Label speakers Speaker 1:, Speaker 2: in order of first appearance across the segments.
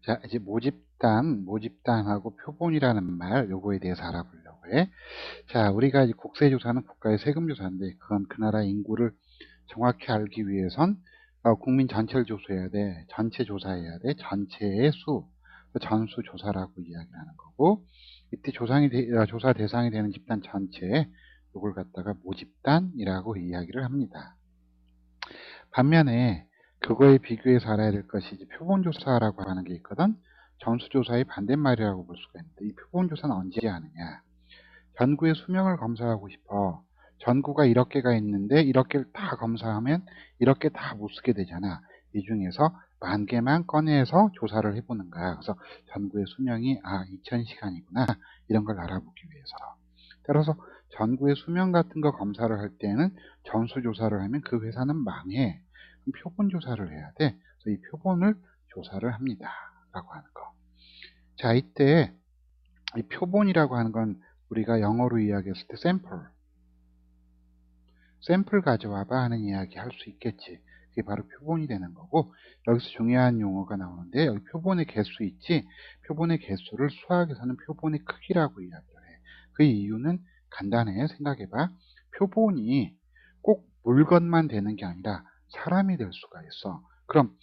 Speaker 1: 자, 이제 모집단하고 표본이라는 말, 요거에 대해서 알아보려고 해. 자, 우리가 이제 국세조사는 국가의 세금조사인데, 그건 그 나라 인구를 정확히 알기 위해선 국민 전체를 조사해야 돼. 전체 조사해야 돼. 전체의 수, 전수 조사라고 이야기를 하는 거고, 이때 조사 대상이 되는 집단 전체, 요걸 갖다가 모집단이라고 이야기를 합니다. 반면에 그거에 비교해서 알아야 될 것이 이제 표본조사라고 하는 게 있거든. 전수조사의 반대말이라고 볼 수가 있는데, 이 표본조사는 언제 하느냐? 전구의 수명을 검사하고 싶어. 전구가 이렇게 가 있는데 이렇게 다 검사하면 이렇게 다 못 쓰게 되잖아. 이 중에서 10,000개만 꺼내서 조사를 해보는 거야. 그래서 전구의 수명이 2000시간이구나. 이런 걸 알아보기 위해서. 따라서 전구의 수명 같은 거 검사를 할 때는 전수조사를 하면 그 회사는 망해. 그럼 표본조사를 해야 돼. 그래서 이 표본을 조사를 합니다. 라고 하는 거. 자, 이때 이 표본이라고 하는 건 우리가 영어로 이야기했을 때 샘플 가져와봐 하는 이야기 할 수 있겠지. 그게 바로 표본이 되는 거고, 여기서 중요한 용어가 나오는데, 여기 표본의 개수 있지? 표본의 개수를 수학에서는 표본의 크기라고 이야기를 해. 그 이유는 간단해. 생각해봐. 표본이 꼭 물건만 되는 게 아니라 사람이 될 수가 있어. 그럼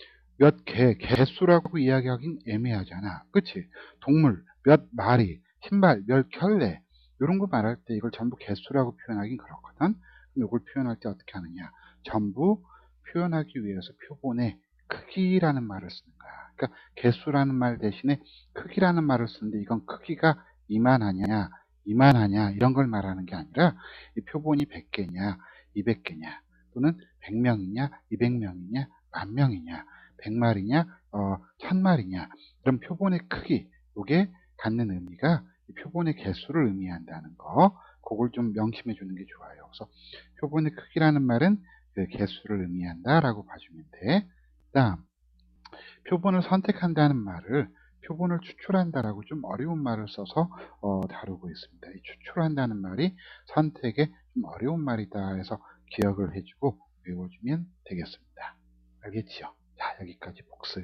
Speaker 1: 개수라고 이야기하긴 애매하잖아. 그치? 동물, 몇 마리, 신발, 몇 켤레, 이런 거 말할 때 이걸 전부 개수라고 표현하긴 그렇거든. 이걸 표현할 때 어떻게 하느냐? 전부 표현하기 위해서 표본의 크기라는 말을 쓰는 거야. 그러니까 개수라는 말 대신에 크기라는 말을 쓰는데, 이건 크기가 이만하냐, 이만하냐 이런 걸 말하는 게 아니라 이 표본이 100개냐, 200개냐, 또는 100명이냐, 200명이냐, 10,000명이냐, 100마리냐, 1000마리냐, 그럼 표본의 크기, 이게 갖는 의미가 이 표본의 개수를 의미한다는 거. 그걸 좀 명심해 주는 게 좋아요. 그래서 표본의 크기라는 말은 그 개수를 의미한다라고 봐주면 돼. 다음, 표본을 선택한다는 말을 표본을 추출한다라고 좀 어려운 말을 써서 다루고 있습니다. 이 추출한다는 말이 선택에 좀 어려운 말이다 해서 기억을 해주고 외워주면 되겠습니다. 알겠지요? 자, 여기까지 복습.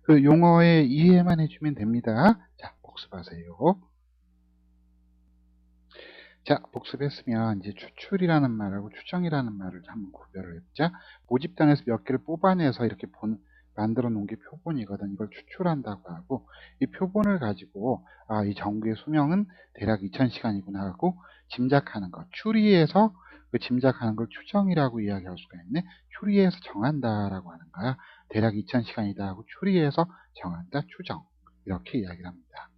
Speaker 1: 그 용어의 이해만 해주면 됩니다. 자, 복습하세요. 자, 복습했으면 이제 추출이라는 말하고 추정이라는 말을 한번 구별을 해보자. 모집단에서 몇 개를 뽑아내서 이렇게 만들어 놓은 게 표본이거든. 이걸 추출한다고 하고, 이 표본을 가지고 이 전구의 수명은 대략 2000시간이구나 하고 짐작하는 것, 추리해서 그 짐작하는 걸 추정이라고 이야기할 수가 있네. 추리해서 정한다라고 하는 거야. 대략 2000시간이다 하고 추리해서 정한다, 추정, 이렇게 이야기를 합니다.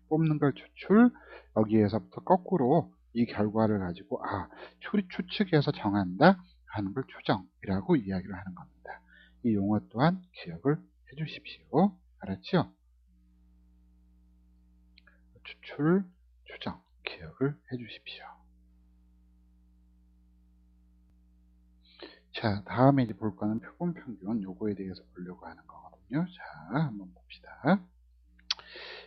Speaker 1: 뽑는 걸 추출, 여기에서부터 거꾸로 이 결과를 가지고 추측해서 정한다 하는 걸 추정이라고 이야기를 하는 겁니다. 이 용어 또한 기억을 해 주십시오. 알았죠? 추출, 추정 기억을 해 주십시오. 자, 다음에 이제 볼 거는 표본 평균, 요거에 대해서 보려고 하는 거거든요. 자, 한번 봅시다.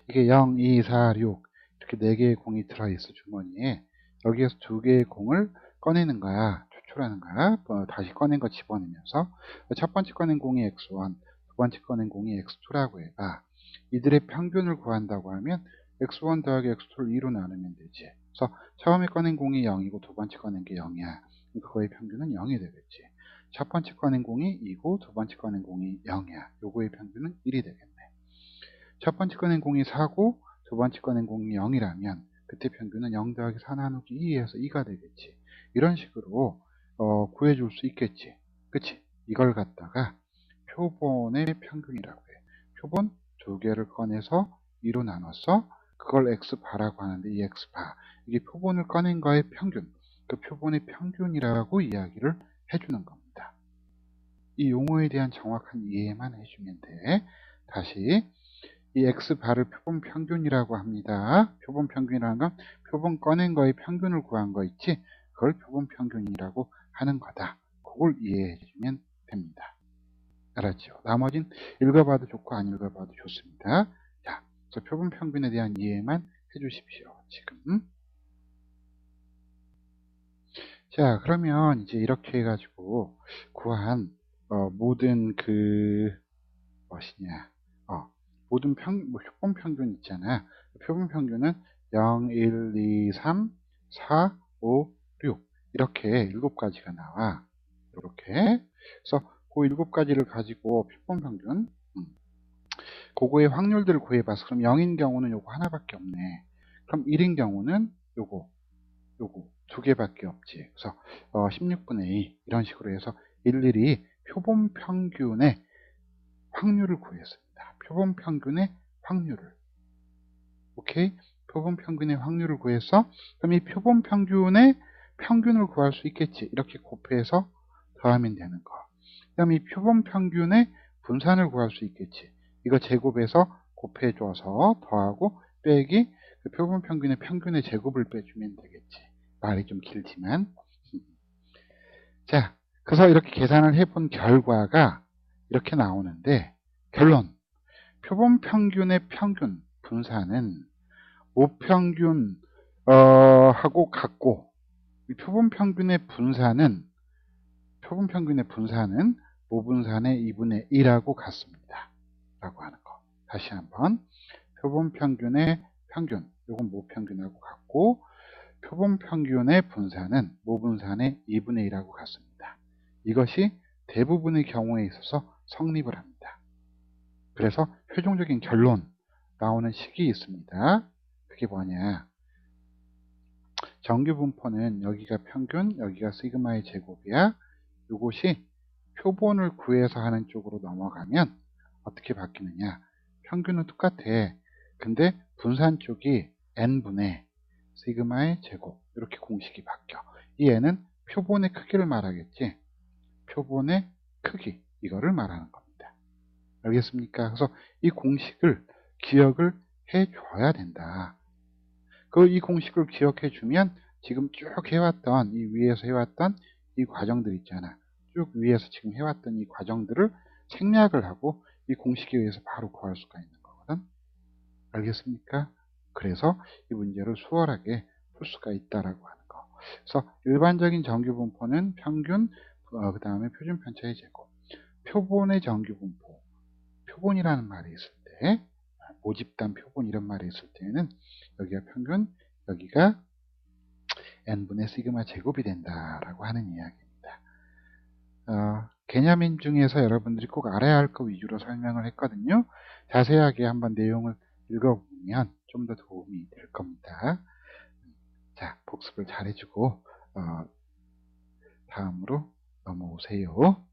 Speaker 1: 이게 0, 2, 4, 6 이렇게 4개의 공이 들어있어, 주머니에. 여기에서 2개의 공을 꺼내는 거야. 추출하는 거야. 다시 꺼낸 거 집어넣으면서 첫 번째 꺼낸 공이 x1, 두 번째 꺼낸 공이 x2라고 해봐. 이들의 평균을 구한다고 하면 x1 더하기 x2를 2로 나누면 되지. 그래서 처음에 꺼낸 공이 0이고 두 번째 꺼낸 게 0이야. 그거의 평균은 0이 되겠지. 첫 번째 꺼낸 공이 2고 두 번째 꺼낸 공이 0이야. 요거의 평균은 1이 되겠네. 첫 번째 꺼낸 공이 4고 두 번째 꺼낸 공이 0이라면 그때 평균은 0 더하기 4 나누기 2에서 2가 되겠지. 이런 식으로 구해줄 수 있겠지. 그치? 이걸 갖다가 표본의 평균이라고 해. 표본 2개를 꺼내서 2로 나눠서 그걸 x바라고 하는데, 이 x바, 이게 표본을 꺼낸 거의 평균, 그 표본의 평균이라고 이야기를 해주는 겁니다. 이 용어에 대한 정확한 이해만 해주면 돼. 다시, 이 x바를 표본 평균이라고 합니다. 표본 평균이라는 건 표본 꺼낸 거의 평균을 구한 거 있지? 그걸 표본 평균이라고 하는 거다. 그걸 이해해 주면 됩니다. 알았죠? 나머진 읽어봐도 좋고 안 읽어봐도 좋습니다. 자, 그래서 표본 평균에 대한 이해만 해 주십시오. 지금. 자, 그러면 이제 이렇게 해가지고 구한 모든 그 무엇이냐, 모든 표본 평균 있잖아. 표본 평균은 0, 1, 2, 3, 4, 5, 6 이렇게 7가지가 나와. 이렇게. 그래서 그 7가지를 가지고 표본 평균 그거의 확률들을 구해봐서 그럼 0인 경우는 요거 하나밖에 없네. 그럼 1인 경우는 요거 2개밖에 없지. 그래서 16분의 2 이런 식으로 해서 일일이 표본 평균의 확률을 구했습니다. 표본 평균의 확률을. 오케이? 표본 평균의 확률을 구해서 그럼 이 표본 평균의 평균을 구할 수 있겠지. 이렇게 곱해서 더하면 되는 거. 그다음 이 표본 평균의 분산을 구할 수 있겠지. 이거 제곱해서 곱해줘서 더하고 빼기 그 표본 평균의 평균의 제곱을 빼주면 되겠지. 말이 좀 길지만. 자, 그래서 이렇게 계산을 해본 결과가 이렇게 나오는데 결론. 표본 평균의 평균 분산은 모평균 하고 같고 이 표본 평균의 분산은 모분산의 2분의 1하고 같습니다. 라고 하는 거. 다시 한번 표본 평균의 평균, 이건 모평균하고 같고 표본 평균의 분산은 모분산의 2분의 1하고 같습니다. 이것이 대부분의 경우에 있어서 성립을 합니다. 그래서 최종적인 결론 나오는 식이 있습니다. 그게 뭐냐? 정규 분포는 여기가 평균, 여기가 시그마의 제곱이야. 이것이 표본을 구해서 하는 쪽으로 넘어가면 어떻게 바뀌느냐? 평균은 똑같아. 근데 분산 쪽이 n분의 시그마의 제곱 이렇게 공식이 바뀌어. 이 n은 표본의 크기를 말하겠지. 표본의 크기 이거를 말하는 겁니다. 알겠습니까? 그래서 이 공식을 기억을 해줘야 된다. 이 공식을 기억해 주면 지금 쭉 해왔던 이 위에서 해왔던 이 과정들 있잖아. 쭉 위에서 지금 해왔던 이 과정들을 생략을 하고 이 공식에 의해서 바로 구할 수가 있는 거거든. 알겠습니까? 그래서 이 문제를 수월하게 풀 수가 있다라고 하는 거. 그래서 일반적인 정규분포는 평균, 그 다음에 표준 편차의 제곱. 표본의 정규분포. 표본이라는 말이 있을 때, 모집단 표본 이런 말이 있을 때는 여기가 평균, 여기가 n분의 시그마 제곱이 된다라고 하는 이야기입니다. 개념인 중에서 여러분들이 꼭 알아야 할 거 위주로 설명을 했거든요. 자세하게 한번 내용을 읽어보면 좀 더 도움이 될 겁니다. 자, 복습을 잘 해주고 다음으로 넘어오세요.